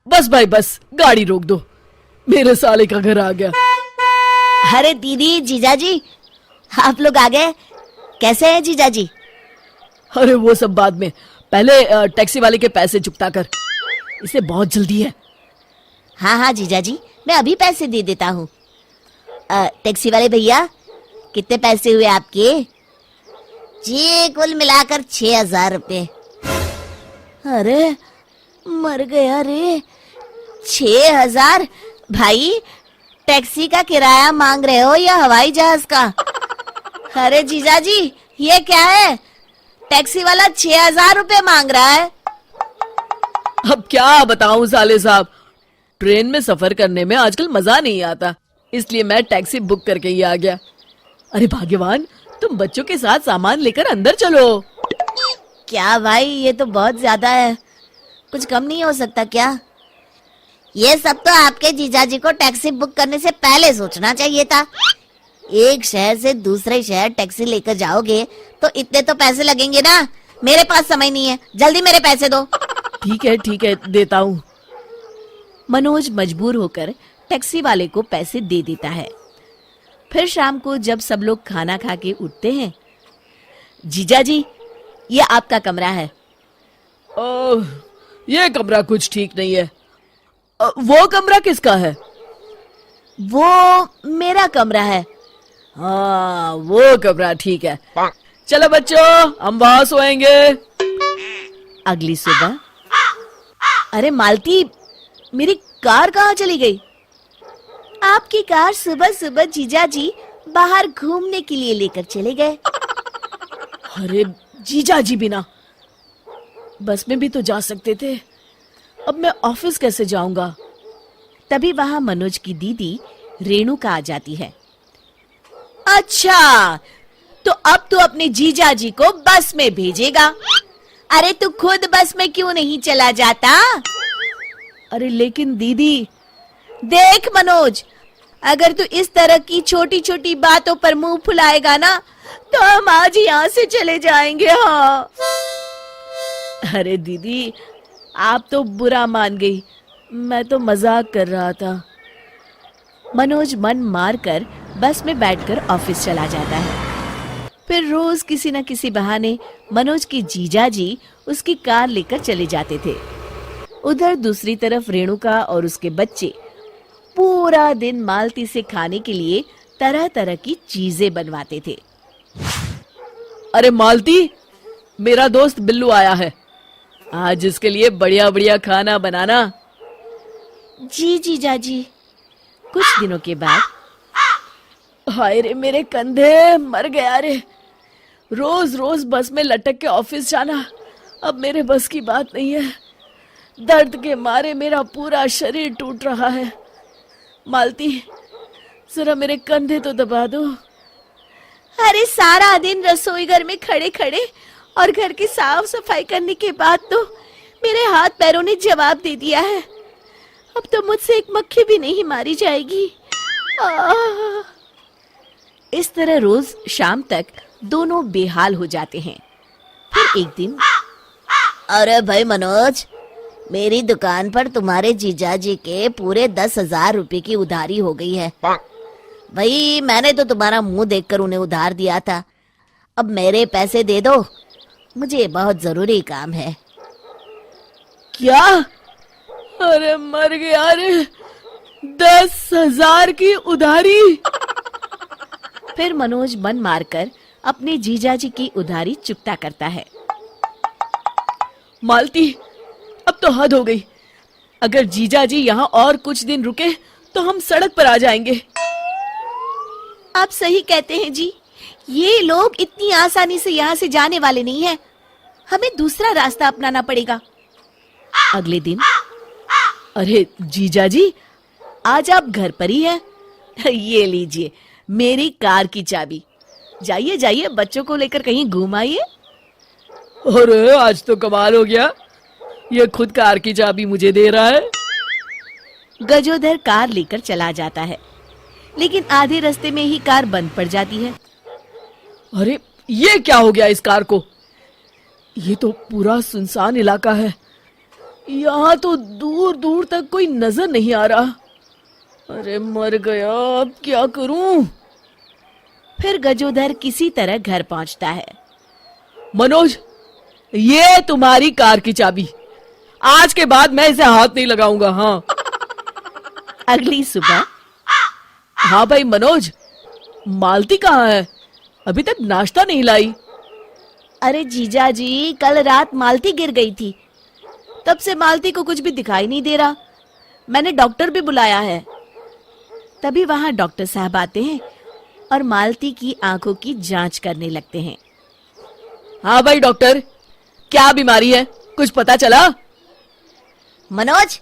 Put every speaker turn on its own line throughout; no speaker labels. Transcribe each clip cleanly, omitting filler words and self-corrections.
बस भाई बस, गाड़ी रोक दो, मेरे साले का घर आ गया।
अरे दीदी, जीजाजी, आप लोग आ गए। कैसे हैं जीजाजी?
अरे वो सब बाद में, पहले टैक्सी वाले के पैसे चुकता कर, इसे बहुत जल्दी है।
हाँ हाँ जीजाजी, मैं अभी पैसे दे देता हूँ। टैक्सी वाले भैया, कितने पैसे हुए आपके? जी कुल मिलाकर 6,000 रुपये। अरे मर गया रे, 6,000? भाई टैक्सी का किराया मांग रहे हो या हवाई जहाज का? अरे जीजाजी, ये क्या है? टैक्सी वाला 6,000 रुपये मांग रहा है।
अब क्या बताऊं साले साहब, ट्रेन में सफर करने में आजकल मजा नहीं आता, इसलिए मैं टैक्सी बुक करके ही आ गया। अरे भाग्यवान, तुम बच्चों के साथ सामान लेकर अंदर चलो।
क्या भाई, ये तो बहुत ज्यादा है, कुछ कम नहीं हो सकता क्या? ये सब तो आपके जीजाजी को टैक्सी बुक करने से पहले सोचना चाहिए था। एक शहर से दूसरे शहर टैक्सी लेकर जाओगे तो इतने तो पैसे लगेंगे ना। मेरे पास समय नहीं है, जल्दी मेरे पैसे दो।
ठीक है देता हूँ। मनोज मजबूर होकर टैक्सी वाले को पैसे दे देता है। फिर शाम को जब सब लोग खाना खा के उठते हैं, जीजाजी, ये आपका कमरा है। ओह, ये कमरा कुछ ठीक नहीं है। वो कमरा किसका है?
वो मेरा कमरा है।
हाँ, वो कमरा ठीक है। चलो बच्चों, हम वहां सोएंगे।
अगली सुबह, अरे मालती, मेरी कार कहाँ चली गई? आपकी कार सुबह सुबह जीजाजी बाहर घूमने के लिए लेकर चले गए।
अरे जीजाजी बिना बस में भी तो जा सकते थे, अब मैं ऑफिस कैसे जाऊंगा?
तभी वहां मनोज की दीदी रेणुका आ जाती है। अच्छा, तो अब तू अपने जीजाजी को बस में भेजेगा? अरे तू खुद बस में क्यों नहीं चला जाता?
अरे लेकिन दीदी।
देख मनोज, अगर तू इस तरह की छोटी छोटी बातों पर मुंह फुलाएगा ना, तो हम आज यहाँ से चले जाएंगे। हाँ।
अरे दीदी, आप तो बुरा मान गई, मैं तो मजाक कर रहा था।
मनोज मन मार कर बस में बैठकर ऑफिस चला जाता है। फिर रोज किसी न किसी बहाने मनोज की जीजाजी उसकी कार लेकर चले जाते थे। उधर दूसरी तरफ रेणुका और उसके बच्चे पूरा दिन मालती से खाने के लिए तरह तरह की चीजें बनवाते थे।
अरे मालती, मेरा दोस्त बिल्लू आया है, आज इसके लिए बढ़िया बढ़िया खाना बनाना।
जी जीजाजी। कुछ दिनों के बाद,
हाय रे मेरे कंधे, मर गया रे, रोज रोज बस में लटक के ऑफिस जाना अब मेरे बस की बात नहीं है। दर्द के मारे मेरा पूरा शरीर टूट रहा है। मालती, जरा मेरे कंधे तो दबा दो।
अरे सारा दिन रसोई घर में खड़े खड़े और घर की साफ सफाई करने के बाद तो मेरे हाथ पैरों ने जवाब दे दिया है। अब तो मुझसे एक मक्खी भी नहीं मारी जाएगी। इस तरह रोज शाम तक दोनों बेहाल हो जाते हैं। फिर एक दिन, अरे भाई मनोज, मेरी दुकान पर तुम्हारे जीजाजी के पूरे 10,000 रुपए की उधारी हो गई है। भाई मैंने तो तुम्हारा मुंह देखकर उन्हें उधार दिया था, अब मेरे पैसे दे दो, मुझे बहुत जरूरी काम है।
क्या? अरे मर गया रे, 10,000 की उधारी।
फिर मनोज मन मारकर अपने जीजाजी की उधारी चुकता करता है।
मालती, अब तो हद हो गई, अगर जीजाजी यहाँ और कुछ दिन रुके तो हम सड़क पर आ जाएंगे।
आप सही कहते हैं जी, ये लोग इतनी आसानी से यहाँ से जाने वाले नहीं हैं, हमें दूसरा रास्ता अपनाना पड़ेगा। अगले दिन,
अरे जीजाजी,
आज आप घर पर ही हैं? ये लीजिए मेरी कार की चाबी, जाइए जाइए बच्चों को लेकर कहीं घूम आइए।
अरे आज तो कमाल हो गया, ये खुद कार की चाबी मुझे दे रहा है।
गजोधर कार लेकर चला जाता है, लेकिन आधे रास्ते में ही कार बंद पड़ जाती है।
अरे ये क्या हो गया इस कार को? ये तो पूरा सुनसान इलाका है, यहाँ तो दूर दूर तक कोई नजर नहीं आ रहा। अरे मर गया, अब क्या करूं? फिर गजोधर किसी तरह घर पहुंचता है। मनोज, ये तुम्हारी कार की चाबी। आज के बाद मैं इसे हाथ नहीं लगाऊंगा। हाँ। अगली सुबह। हाँ भाई मनोज, मालती कहाँ है? अभी तक नाश्ता नहीं लाई। अरे जीजा जी, कल रात मालती गिर गई थी, तब से मालती को कुछ भी दिखाई नहीं दे रहा। मैंने डॉक्टर भी बुलाया है। तभी वहां डॉक्टर साहब आते हैं और मालती की आंखों की जांच करने लगते हैं। हाँ भाई डॉक्टर, क्या बीमारी है, कुछ पता चला?
मनोज,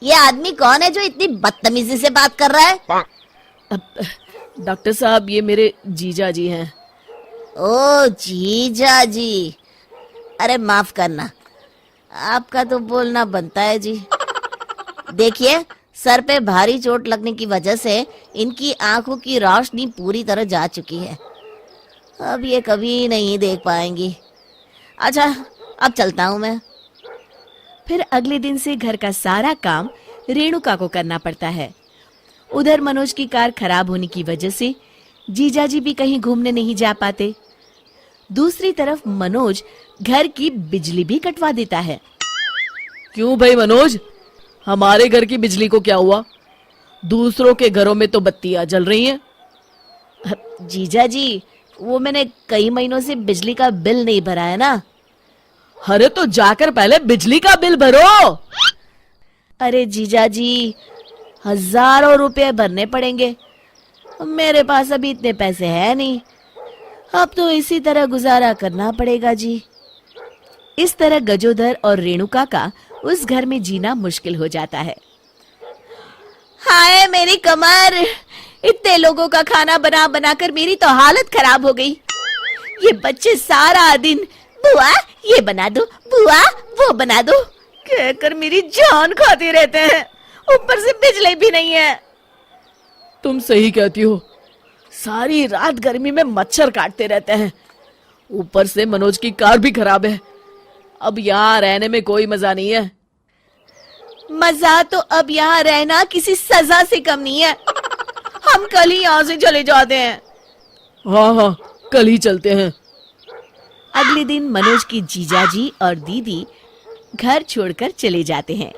ये आदमी कौन है जो इतनी बदतमीजी से बात कर रहा है?
डॉक्टर साहब, ये मेरे जीजा जी हैं।
ओ जीजा जी, अरे माफ करना, आपका तो बोलना बनता है जी। देखिए, सर पे भारी चोट लगने की वजह से इनकी आंखों की रोशनी पूरी तरह जा चुकी है। अब ये कभी नहीं देख पाएंगी। अच्छा, अब चलता हूं मैं।
फिर अगले दिन से घर का सारा काम रेणुका को करना पड़ता है। उधर मनोज की कार खराब होने की वजह से जीजाजी भी कहीं घूमने नहीं जा पाते। दूसरी तरफ मनोज घर की बिजली भी कटवा देता है। क्यों भाई मनोज, हमारे घर की बिजली को क्या हुआ? दूसरों के घरों में तो बत्तियां जल रही हैं। जीजाजी, वो मैंने कई महीनों से बिजली का बिल नहीं भरा है ना। अरे तो जाकर पहले बिजली का बिल भरो। अरे जीजाजी, हजारों रुपए भरने पड़ेंगे, मेरे पास अभी इतने पैसे हैं नहीं। अब तो इसी तरह गुजारा करना पड़ेगा जी। इस तरह गजोधर और रेणुका का उस घर में जीना मुश्किल हो जाता है। हाय मेरी कमर, इतने लोगों का खाना बना बनाकर मेरी तो हालत खराब हो गई। ये बच्चे सारा दिन बुआ ये बना दो, बुआ वो बना दो कहकर मेरी जान खाते रहते हैं। ऊपर से बिजली भी नहीं है। तुम सही कहती हो, सारी रात गर्मी में मच्छर काटते रहते हैं। ऊपर से मनोज की कार भी खराब है। अब यहाँ रहने में कोई मजा नहीं है। मजा तो अब यहाँ रहना किसी सजा से कम नहीं है। हम कल ही यहाँ से चले जाते हैं। हाँ हाँ, कल ही चलते हैं। अगले दिन मनोज की जीजाजी और दीदी घर छोड़कर चले जाते हैं।